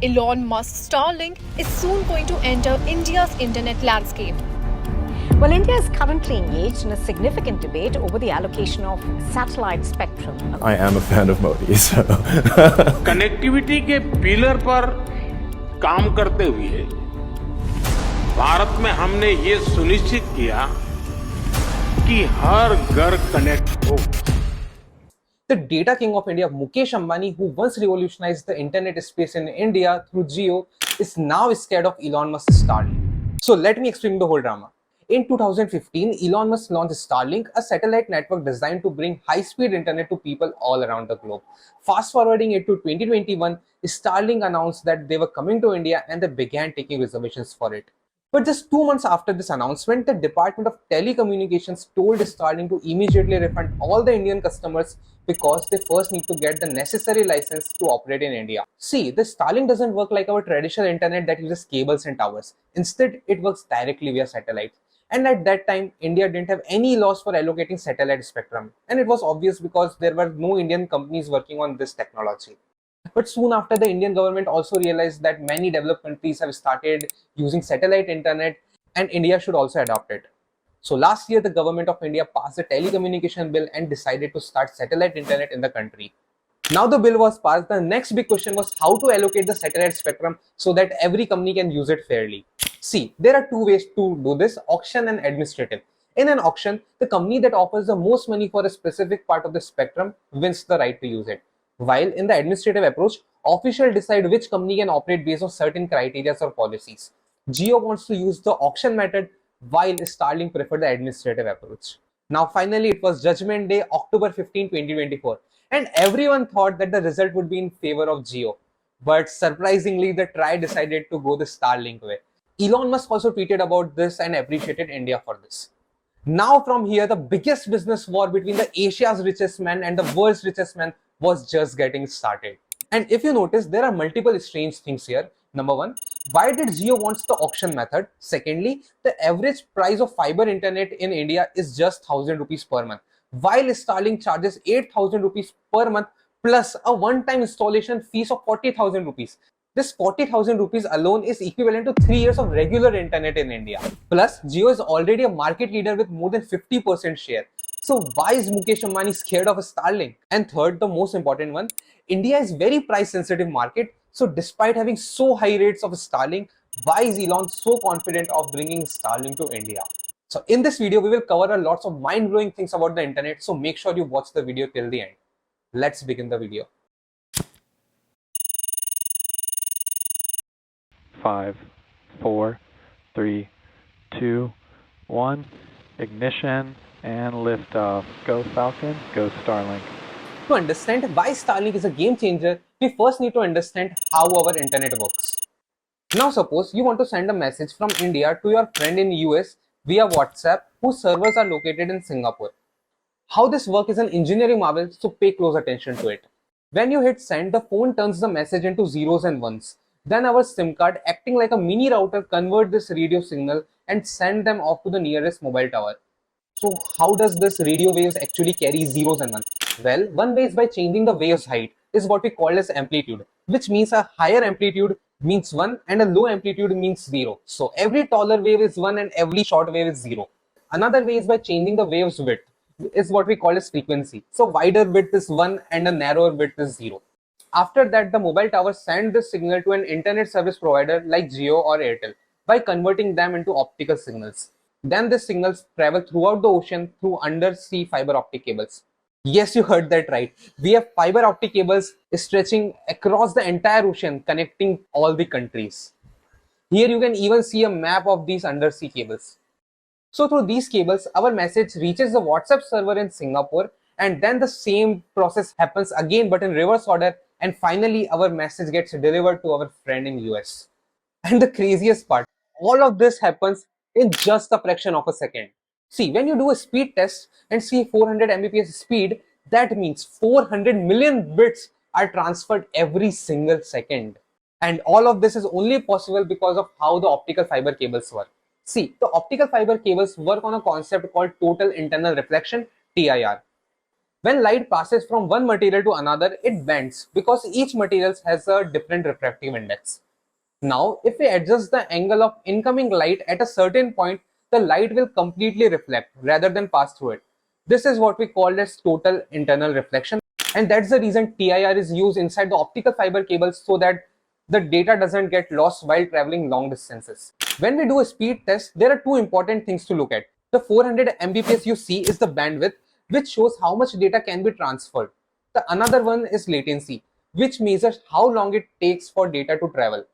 Elon Musk's Starlink is soon going to enter India's internet landscape. Well, India is currently engaged in a significant debate over the allocation of satellite spectrum. I am a fan of Modi, so. Connectivity के pillar पर काम करते हुए भारत में हमने ये सुनिश्चित किया कि हर घर कनेक्ट हो. The data king of India, Mukesh Ambani, who once revolutionized the internet space in India through JIO, is now scared of Elon Musk's Starlink. So let me explain the whole drama. In 2015, Elon Musk launched Starlink, a satellite network designed to bring high-speed internet to people all around the globe. Fast forwarding it to 2021, Starlink announced that they were coming to India and they began taking reservations for it. But just 2 months after this announcement, the Department of Telecommunications told Starlink to immediately refund all the Indian customers because they first need to get the necessary license to operate in India. See, the Starlink doesn't work like our traditional internet that uses cables and towers. Instead, it works directly via satellites. And at that time, India didn't have any laws for allocating satellite spectrum. And it was obvious because there were no Indian companies working on this technology. But soon after, the Indian government also realized that many developed countries have started using satellite internet and India should also adopt it. So last year, the government of India passed a telecommunication bill and decided to start satellite internet in the country. Now the bill was passed, the next big question was how to allocate the satellite spectrum so that every company can use it fairly. See, there are two ways to do this: auction and administrative. In an auction, the company that offers the most money for a specific part of the spectrum wins the right to use it. While in the administrative approach, officials decide which company can operate based on certain criteria or policies. JIO wants to use the auction method while Starlink preferred the administrative approach. Now finally, it was Judgment Day, October 15, 2024. And everyone thought that the result would be in favor of JIO. But surprisingly, the TRAI decided to go the Starlink way. Elon Musk also tweeted about this and appreciated India for this. Now from here, the biggest business war between the Asia's richest man and the world's richest man was just getting started. And if you notice, there are multiple strange things here. Number one, why did JIO wants the auction method? Secondly, the average price of fiber internet in India is just 1000 rupees per month, while Starlink charges 8000 rupees per month plus a one-time installation fees of 40,000 rupees. This 40,000 rupees alone is equivalent to 3 years of regular internet in India. Plus, JIO is already a market leader with more than 50% share. So why is Mukesh Ambani scared of a Starlink? And third, the most important one, India is very price sensitive market. So despite having so high rates of Starlink, why is Elon so confident of bringing Starlink to India? So in this video, we will cover a lots of mind-blowing things about the internet. So make sure you watch the video till the end. Let's begin the video. 5, 4, 3, 2, 1, ignition and liftoff. Go Falcon, go Starlink. To understand why Starlink is a game changer, we first need to understand how our internet works. Now suppose you want to send a message from India to your friend in US via WhatsApp whose servers are located in Singapore. How this works is an engineering marvel, so pay close attention to it. When you hit send, the phone turns the message into zeros and ones. Then our SIM card, acting like a mini router, convert this radio signal and send them off to the nearest mobile tower. So how does this radio waves actually carry zeros and ones? Well, one way is by changing the wave's height, is what we call as amplitude, which means a higher amplitude means 1 and a low amplitude means 0. So every taller wave is 1 and every short wave is 0. Another way is by changing the wave's width, is what we call as frequency. So wider width is 1 and a narrower width is 0. After that, the mobile tower sends this signal to an internet service provider like JIO or Airtel by converting them into optical signals. Then these signals travel throughout the ocean through undersea fiber optic cables. Yes, you heard that right. We have fiber optic cables stretching across the entire ocean, connecting all the countries. Here you can even see a map of these undersea cables. So through these cables, our message reaches the WhatsApp server in Singapore, and then the same process happens again but in reverse order, and finally our message gets delivered to our friend in US. And the craziest part, all of this happens in just a fraction of a second. See, when you do a speed test and see 400 Mbps speed, that means 400 million bits are transferred every single second. And all of this is only possible because of how the optical fiber cables work. See, the optical fiber cables work on a concept called total internal reflection, TIR. When light passes from one material to another, it bends because each material has a different refractive index. Now, if we adjust the angle of incoming light at a certain point, the light will completely reflect rather than pass through it. This is what we call as total internal reflection. And that's the reason TIR is used inside the optical fiber cables so that the data doesn't get lost while traveling long distances. When we do a speed test, there are two important things to look at. The 400 Mbps you see is the bandwidth, which shows how much data can be transferred. The another one is latency, which measures how long it takes for data to travel.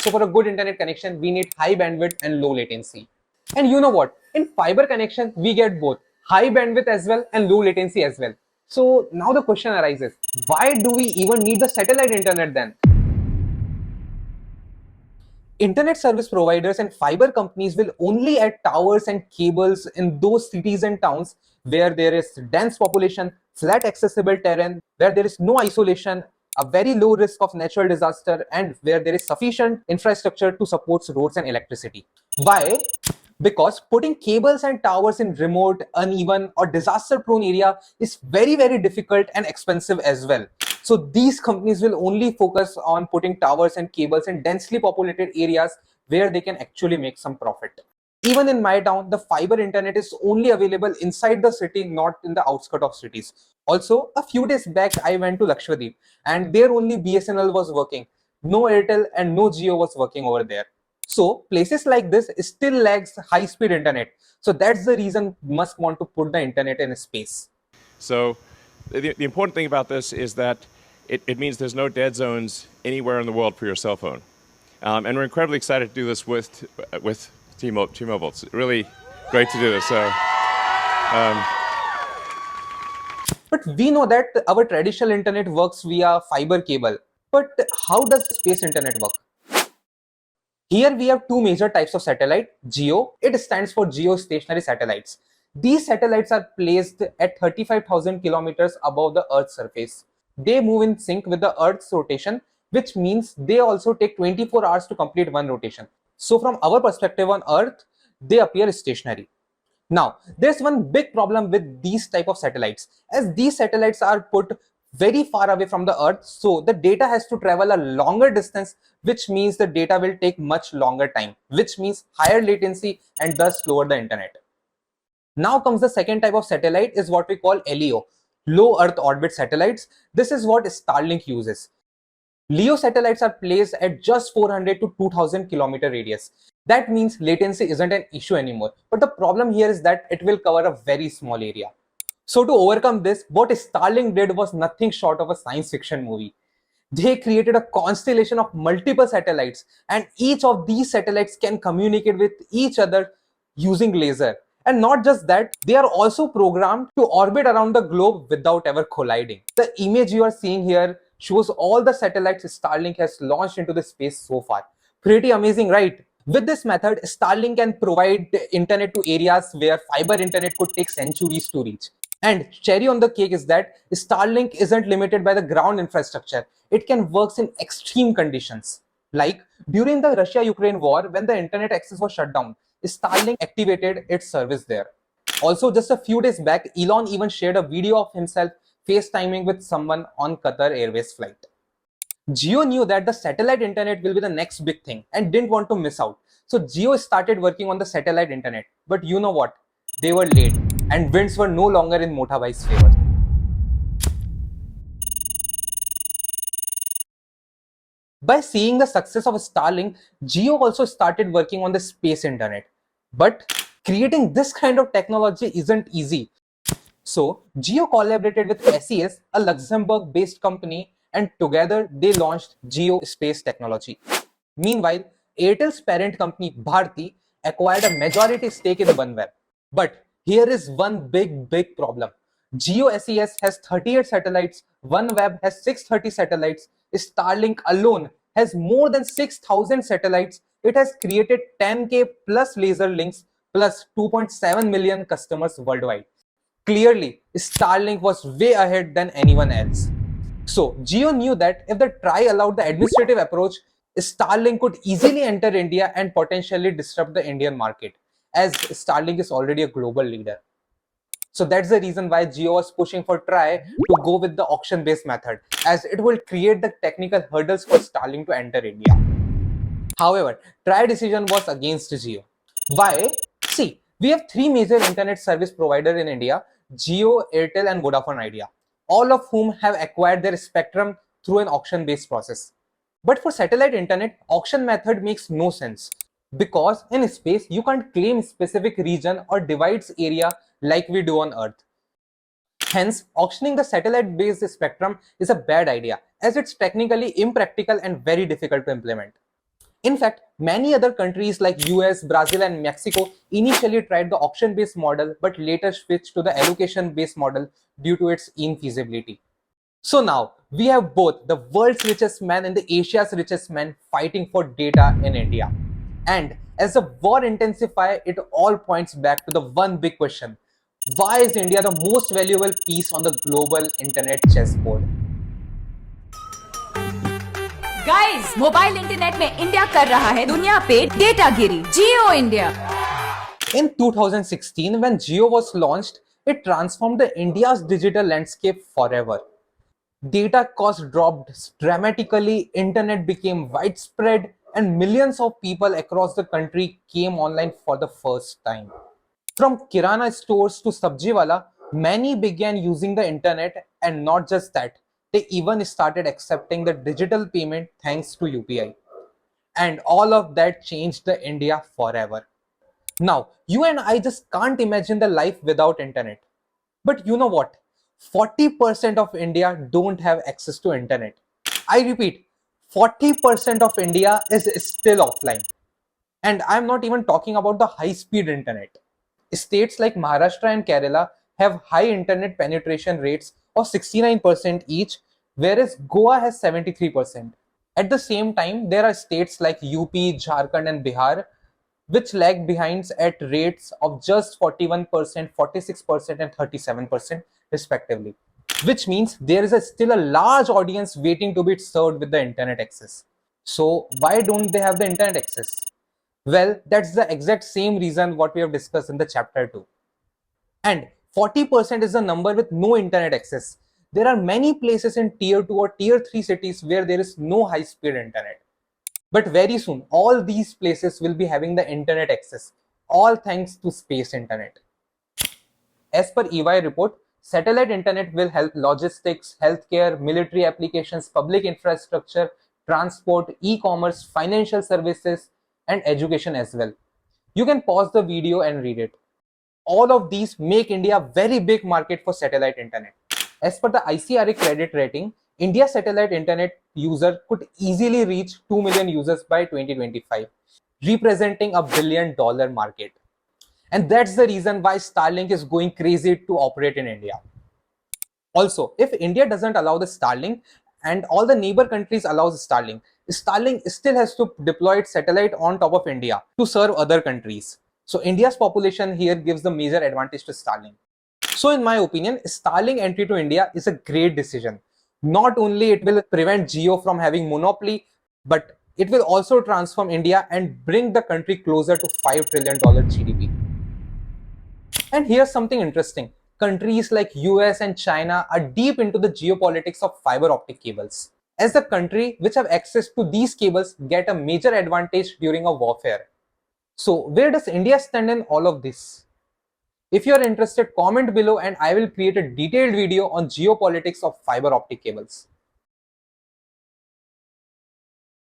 So for a good internet connection, we need high bandwidth and low latency. And you know what? In fiber connection, we get both high bandwidth as well and low latency as well. So now the question arises, why do we even need the satellite internet then? Internet service providers and fiber companies will only add towers and cables in those cities and towns where there is dense population, flat accessible terrain, where there is no isolation, a very low risk of natural disaster, and where there is sufficient infrastructure to support roads and electricity. Why? Because putting cables and towers in remote, uneven, or disaster-prone area is very, very difficult and expensive as well. So these companies will only focus on putting towers and cables in densely populated areas where they can actually make some profit. Even in my town, the fiber internet is only available inside the city, not in the outskirts of cities. Also, a few days back, I went to Lakshadweep and there only BSNL was working. No Airtel and no JIO was working over there. So places like this still lags high-speed internet. So that's the reason Musk want to put the internet in space. So the important thing about this is that it means there's no dead zones anywhere in the world for your cell phone. And we're incredibly excited to do this with T-Mobile. It's really great to do this. But we know that our traditional internet works via fiber cable. But how does space internet work? Here we have two major types of satellite. JIO, it stands for geostationary satellites. These satellites are placed at 35,000 kilometers above the Earth's surface. They move in sync with the Earth's rotation, which means they also take 24 hours to complete one rotation. So from our perspective on Earth, they appear stationary. Now, there's one big problem with these type of satellites. As these satellites are put very far away from the Earth, so the data has to travel a longer distance, which means the data will take much longer time, which means higher latency and thus slower the internet. Now comes the second type of satellite, is what we call LEO, low Earth orbit satellites. This is what Starlink uses. LEO satellites are placed at just 400 to 2000 kilometer radius. That means latency isn't an issue anymore. But the problem here is that it will cover a very small area. So to overcome this, what Starlink did was nothing short of a science fiction movie. They created a constellation of multiple satellites, and each of these satellites can communicate with each other using laser. And not just that, they are also programmed to orbit around the globe without ever colliding. The image you are seeing here shows all the satellites Starlink has launched into the space so far. Pretty amazing, right? With this method, Starlink can provide internet to areas where fiber internet could take centuries to reach. And cherry on the cake is that Starlink isn't limited by the ground infrastructure. It can work in extreme conditions. Like during the Russia-Ukraine war, when the internet access was shut down, Starlink activated its service there. Also, just a few days back, Elon even shared a video of himself FaceTiming with someone on Qatar Airways flight. JIO knew that the satellite internet will be the next big thing and didn't want to miss out. So JIO started working on the satellite internet. But you know what? They were late and winds were no longer in Motabai's favor. By seeing the success of Starlink, JIO also started working on the space internet. But creating this kind of technology isn't easy. So JIO collaborated with SES, a Luxembourg-based company, and together they launched JIO Space Technology. Meanwhile, Airtel's parent company Bharti acquired a majority stake in OneWeb. But here is one big problem. JIO SES has 38 satellites, OneWeb has 630 satellites, Starlink alone has more than 6,000 satellites. It has created 10K plus laser links plus 2.7 million customers worldwide. Clearly, Starlink was way ahead than anyone else. So, JIO knew that if the TRAI allowed the administrative approach, Starlink could easily enter India and potentially disrupt the Indian market, as Starlink is already a global leader. So that's the reason why JIO was pushing for TRAI to go with the auction-based method, as it will create the technical hurdles for Starlink to enter India. However, TRAI decision was against JIO. Why? See, we have three major internet service providers in India: JIO, Airtel and Vodafone Idea, all of whom have acquired their spectrum through an auction-based process. But for satellite internet, auction method makes no sense, because in space you can't claim specific region or divides area like we do on Earth. Hence, auctioning the satellite-based spectrum is a bad idea, as it's technically impractical and very difficult to implement. In fact, many other countries like US, Brazil and Mexico initially tried the auction-based model but later switched to the allocation-based model due to its infeasibility. So now, we have both the world's richest man and the Asia's richest man fighting for data in India. And as the war intensifies, it all points back to the one big question: why is India the most valuable piece on the global internet chessboard? Guys, mobile internet में India कर रहा है दुनिया पे data Giri. Jio India. In 2016, when JIO was launched, it transformed the India's digital landscape forever. Data costs dropped dramatically, internet became widespread, and millions of people across the country came online for the first time. From kirana stores to sabjiwala, many began using the internet, and not just that, they even started accepting the digital payment thanks to UPI. And all of that changed the India forever. Now, you and I just can't imagine the life without internet. But you know what? 40% of India don't have access to internet. I repeat, 40% of India is still offline. And I'm not even talking about the high-speed internet. States like Maharashtra and Kerala have high internet penetration rates of 69% each, whereas Goa has 73%. At the same time, there are states like UP, Jharkhand and Bihar which lag behind at rates of just 41%, 46% and 37% respectively. Which means there is still a large audience waiting to be served with the internet access. So why don't they have the internet access? Well, that's the exact same reason what we have discussed in the chapter 2. And 40% is the number with no internet access. There are many places in tier 2 or tier 3 cities where there is no high-speed internet. But very soon, all these places will be having the internet access, all thanks to space internet. As per EY report, satellite internet will help logistics, healthcare, military applications, public infrastructure, transport, e-commerce, financial services, and education as well. You can pause the video and read it. All of these make India a very big market for satellite internet. As per the ICRA credit rating, India's satellite internet user could easily reach 2 million users by 2025, representing $1 billion market. And that's the reason why Starlink is going crazy to operate in India. Also, if India doesn't allow the Starlink and all the neighbor countries allows Starlink, Starlink still has to deploy its satellite on top of India to serve other countries. So India's population here gives the major advantage to Starlink. So in my opinion, Starlink entry to India is a great decision. Not only it will prevent JIO from having monopoly, but it will also transform India and bring the country closer to $5 trillion GDP. And here's something interesting. Countries like US and China are deep into the geopolitics of fiber optic cables, as the country which have access to these cables get a major advantage during a warfare. So where does India stand in all of this? If you are interested, comment below and I will create a detailed video on geopolitics of fiber optic cables.